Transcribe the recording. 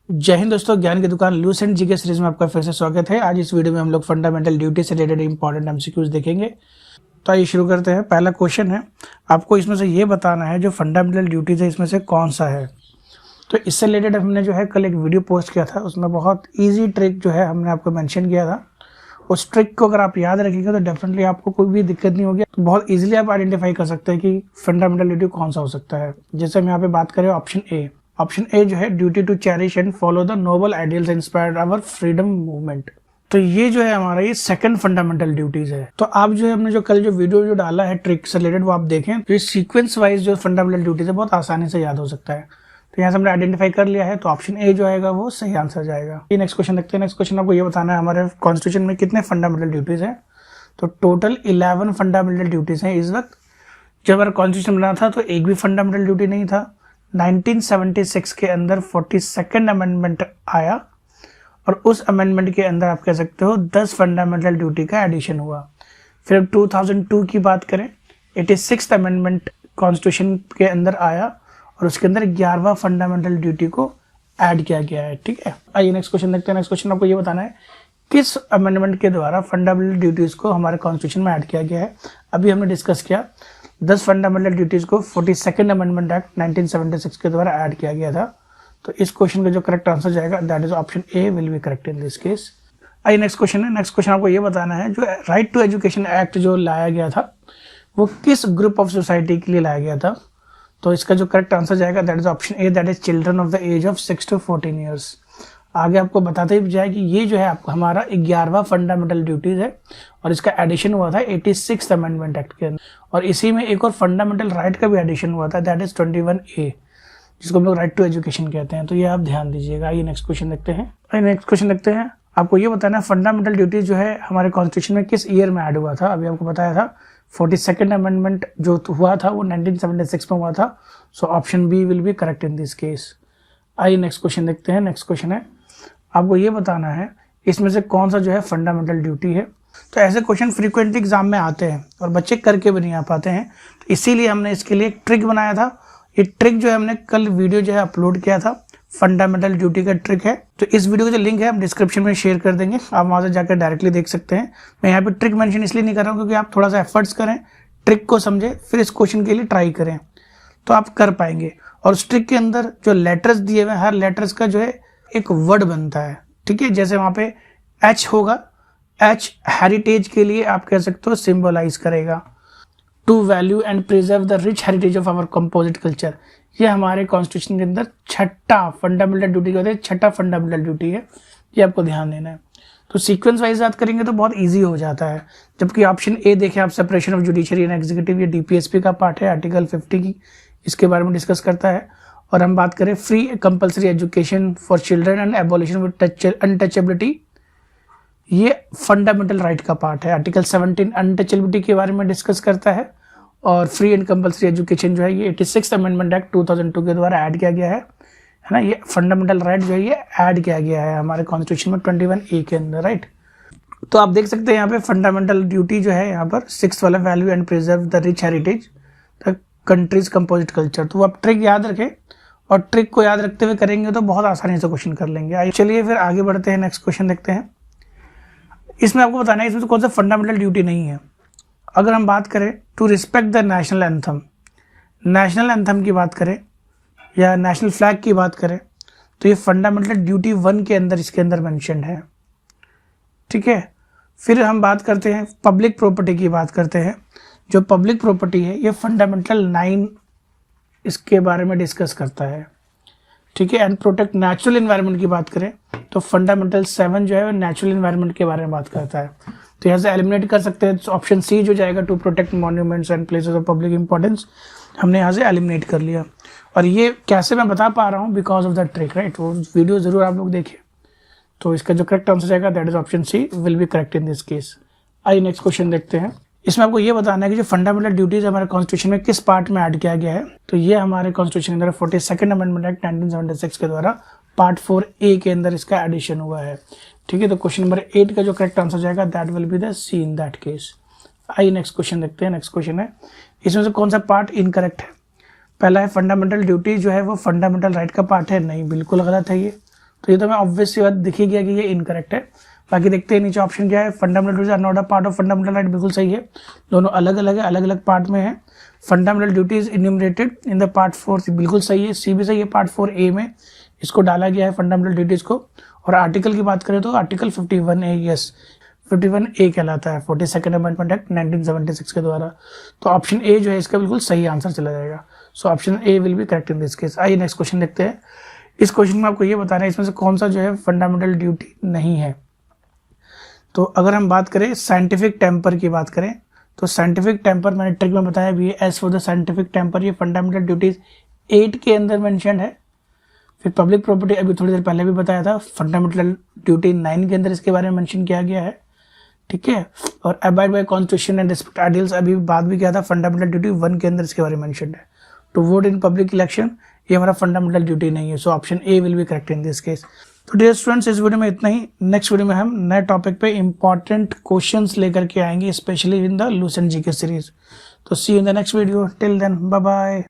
जय हिंद दोस्तों, ज्ञान की दुकान लूसेंट जीके सीरीज में आपका फिर से स्वागत है। आज इस वीडियो में हम लोग फंडामेंटल ड्यूटी से रिलेटेड इंपॉर्टेंट एमसीक्यूज देखेंगे। तो आइए शुरू करते हैं। पहला क्वेश्चन है, आपको इसमें से ये बताना है जो फंडामेंटल ड्यूटीज है इसमें से कौन सा है। तो इससे रिलेटेड हमने जो है कल एक वीडियो पोस्ट किया था, उसमें बहुत ईजी ट्रिक जो है हमने आपको मेंशन किया था। उस ट्रिक को अगर आप याद रखेंगे तो डेफिनेटली आपको कोई भी दिक्कत नहीं होगी, तो बहुत इजीली आप आइडेंटिफाई कर सकते हैं कि फंडामेंटल ड्यूटी कौन सा हो सकता है। जैसे हम यहाँ पे बात करें ऑप्शन ए जो है duty to cherish and follow the noble ideals inspired our freedom movement. तो ये जो है हमारा ये सेकंड फंडामेंटल ड्यूटीज है। तो आप जो है हमने जो कल जो वीडियो जो डाला है ट्रिक से रिलेटेड वो आप देखें, तो ये सीक्वेंस वाइज जो फंडामेंटल ड्यूटीज है बहुत आसानी से याद हो सकता है। तो यहाँ से हमने आइडेंटिफाई कर लिया है, तो ऑप्शन ए जो आएगा वो सही आंसर जाएगा। ये नेक्स्ट क्वेश्चन देखते हैं। नेक्स्ट क्वेश्चन आपको ये बताना है हमारे कॉन्स्टिट्यूशन में कितने फंडामेंटल ड्यूटीज हैं। तो टोटल 11 फंडामेंटल ड्यूटीज हैं इस वक्त। जब हमारा कॉन्स्टिट्यूशन बना था तो एक भी फंडामेंटल ड्यूटी नहीं था। 1976 के अंदर 42nd अमेंडमेंट आया और उस अमेंडमेंट के अंदर आप कह सकते हो 10 फंडामेंटल ड्यूटी का एडिशन हुआ। फिर 2002 की बात करें, 86th अमेंडमेंट कॉन्स्टिट्यूशन के अंदर आया और उसके अंदर 11वां फंडामेंटल ड्यूटी को ऐड किया गया है। ठीक है, आइए नेक्स्ट क्वेश्चन देखते हैं। नेक्स्ट क्वेश्चन आपको ये बताना है किस अमेंडमेंट के द्वारा फंडामेंटल ड्यूटीज को हमारे कॉन्स्टिट्यूशन में ऐड किया गया है। अभी हमने डिस्कस किया 10 फंडामेंटल ड्यूटीज को 42nd अमेंडमेंट एक्ट 1976 के द्वारा ऐड किया गया था। तो इस क्वेश्चन का जो करेक्ट आंसर जाएगा that is option A will be correct in this case. आइए नेक्स्ट क्वेश्चन है। नेक्स्ट क्वेश्चन आपको ये बताना है जो राइट टू एजुकेशन एक्ट जो लाया गया था वो किस ग्रुप ऑफ सोसाइटी के लिए लाया गया था। तो इसका जो करेक्ट आंसर जाएगा that is option A, that is children of the age of 6 to 14 years. आगे आपको बताते ही जाए कि ये जो है आपको हमारा 11वां फंडामेंटल ड्यूटीज है और इसका एडिशन हुआ था 86th अमेंडमेंट एक्ट के अंदर। और इसी में एक और फंडामेंटल राइट का भी एडिशन हुआ था दैट इज 21A, जिसको हम लोग राइट टू एजुकेशन कहते हैं। तो ये आप ध्यान दीजिएगा। ये नेक्स्ट क्वेश्चन देखते हैं। आपको ये बताना है फंडामेंटल ड्यूटीज जो है हमारे कॉन्स्टिट्यूशन में किस ईयर में ऐड हुआ था। अभी आपको बताया था 42nd अमेंडमेंट जो हुआ था वो 1976 में हुआ था। So option B will be correct in this case. आइए नेक्स्ट क्वेश्चन देखते हैं। नेक्स्ट क्वेश्चन है, आपको ये बताना है इसमें से कौन सा जो है फंडामेंटल ड्यूटी है। तो ऐसे क्वेश्चन फ्रीक्वेंटली एग्जाम में आते हैं और बच्चे करके भी नहीं आ पाते हैं, तो इसीलिए हमने इसके लिए एक ट्रिक बनाया था। ये ट्रिक जो है हमने कल वीडियो जो है अपलोड किया था, फंडामेंटल ड्यूटी का ट्रिक है। तो इस वीडियो का जो लिंक है हम डिस्क्रिप्शन में शेयर कर देंगे, आप वहां से जाकर डायरेक्टली देख सकते हैं। मैं यहाँ पे ट्रिक मेंशन इसलिए नहीं कर रहा हूँ क्योंकि आप थोड़ा सा एफर्ट्स करें, ट्रिक को समझे, फिर इस क्वेश्चन के लिए ट्राई करें तो आप कर पाएंगे। और उस ट्रिक के अंदर जो लेटर्स दिए हुए हैं हर लेटर्स का जो है एक वर्ड बनता है। ठीक है, जैसे वहां पे H होगा, H हेरिटेज के लिए आप कह सकते हो सिंबलाइज करेगा। To value and preserve the rich heritage of our composite culture, ये हमारे कॉन्स्टिट्यूशन के अंदर छठा फंडामेंटल ड्यूटी कहते हैं, छठा फंडामेंटल ड्यूटी है, ये आपको ध्यान देना है। तो सीक्वेंस वाइज याद करेंगे तो बहुत इजी हो जाता है। जबकि ऑप्शन ए देखें आप, separation of judiciary and executive, ये DPSP का पार्ट है, आर्टिकल 50 की इसके बारे में डिस्कस करता है। और हम बात करें free compulsory education for children and abolition with untouchability, ये फंडामेंटल राइट का पार्ट है। आर्टिकल 17 अनटचेबिलिटी के बारे में डिस्कस करता है। और फ्री एंड कंपल्सरी एजुकेशन जो है ये 86th अमेंडमेंट एक्ट 2002 के द्वारा ऐड किया गया है ना। ये फंडामेंटल राइट जो है ये ऐड किया गया है हमारे कॉन्स्टिट्यूशन में 21A के अंदर, राइट। तो आप देख सकते हैं यहाँ पे फंडामेंटल ड्यूटी जो है यहाँ पर 6th वाला, value and preserve the rich heritage the countries composite culture. तो आप ट्रिक याद रखें और ट्रिक को याद रखते हुए करेंगे तो बहुत आसानी से क्वेश्चन कर लेंगे। आइए चलिए फिर आगे बढ़ते हैं, नेक्स्ट क्वेश्चन देखते हैं। इसमें आपको बताना है इसमें तो कौन सा फंडामेंटल ड्यूटी नहीं है। अगर हम बात करें to respect the national anthem, national anthem की बात करें या नेशनल फ्लैग की बात करें तो ये फंडामेंटल ड्यूटी 1 के अंदर इसके अंदर मेंशन्ड है। ठीक है, फिर हम बात करते हैं पब्लिक प्रॉपर्टी की बात करते हैं। जो पब्लिक प्रॉपर्टी है ये फंडामेंटल 9 इसके बारे में डिस्कस करता है। ठीक है, एंड प्रोटेक्ट नेचुरल एनवायरनमेंट की बात करें तो फंडामेंटल 7 जो है वो नेचुरल एनवायरनमेंट के बारे में बात करता है। तो यहाँ से एलिमिनेट कर सकते हैं, ऑप्शन सी जो जाएगा to protect monuments and places of public importance, हमने यहाँ से एलिमिनेट कर लिया। और ये कैसे मैं बता पा रहा हूँ, because of the trick, right. वो वीडियो जरूर आप लोग देखिए। तो इसका जो करेक्ट आंसर जाएगा that is option C will be correct in this case. आइए नेक्स्ट क्वेश्चन देखते हैं। इसमें आपको ये बताना है कि जो फंडामेंटल ड्यूटीज हमारे कॉन्स्टिट्यूशन में किस पार्ट में ऐड किया गया है। तो ये हमारे कॉन्स्टिट्यूशन के अंदर 42nd अमेंडमेंट एक्ट 1976 के द्वारा पार्ट 4A के अंदर इसका एडिशन हुआ है। ठीक है, तो क्वेश्चन नंबर 8 का जो करेक्ट आंसर जाएगा that will be the C in that case. आइए नेक्स्ट क्वेश्चन देखते हैं। नेक्स्ट क्वेश्चन है इसमें से कौन सा पार्ट इनकरेक्ट है। पहला है फंडामेंटल ड्यूटी जो है वो फंडामेंटल राइट का पार्ट है, नहीं, बिल्कुल गलत है ये। तो ये तो हमें ऑब्वियस सी बात दिख ही गया कि ये इनकरेक्ट है। बाकी देखते हैं नीचे ऑप्शन क्या है, fundamental duties are not a part of fundamental right, बिल्कुल सही है, दोनों अलग अलग है, अलग अलग पार्ट में है। Fundamental duties enumerated in the part 4, बिल्कुल सही है, सी भी सही है, पार्ट 4A में इसको डाला गया है फंडामेंटल ड्यूटीज को। और आर्टिकल की बात करें तो आर्टिकल 51A, यस 51A कहलाता है 42nd अमेंडमेंट एक्ट 1976 के द्वारा। तो ऑप्शन ए जो है इसका बिल्कुल सही आंसर चला जाएगा। सो option A will be correct in this case. आइए नेक्स्ट क्वेश्चन देखते हैं। इस क्वेश्चन में आपको ये बताना है इसमें से कौन सा जो है फंडामेंटल ड्यूटी नहीं है। तो अगर हम बात करें साइंटिफिक टेम्पर की बात करें तो साइंटिफिक टेम्पर मैंने ट्रिक में बताया भी है, as for the scientific temper ये फंडामेंटल ड्यूटीज 8 के अंदर मेंशन है। फिर पब्लिक प्रॉपर्टी अभी थोड़ी देर पहले भी बताया था, फंडामेंटल ड्यूटी 9 के अंदर इसके बारे में मेंशन किया गया है, ठीक है। और abide by constitution and respect ideals अभी बात भी किया था, फंडामेंटल ड्यूटी 1 के अंदर इसके बारे में मेंशन है। To vote in public election ये हमारा फंडामेंटल ड्यूटी नहीं है। So option A will be correct in this case. तो डियर स्टूडेंट्स इस वीडियो में इतना ही। नेक्स्ट वीडियो में हम नए टॉपिक पे इंपॉर्टेंट क्वेश्चंस लेकर के आएंगे, specially in the Lucent GK series. तो see you in the next video, till then bye bye.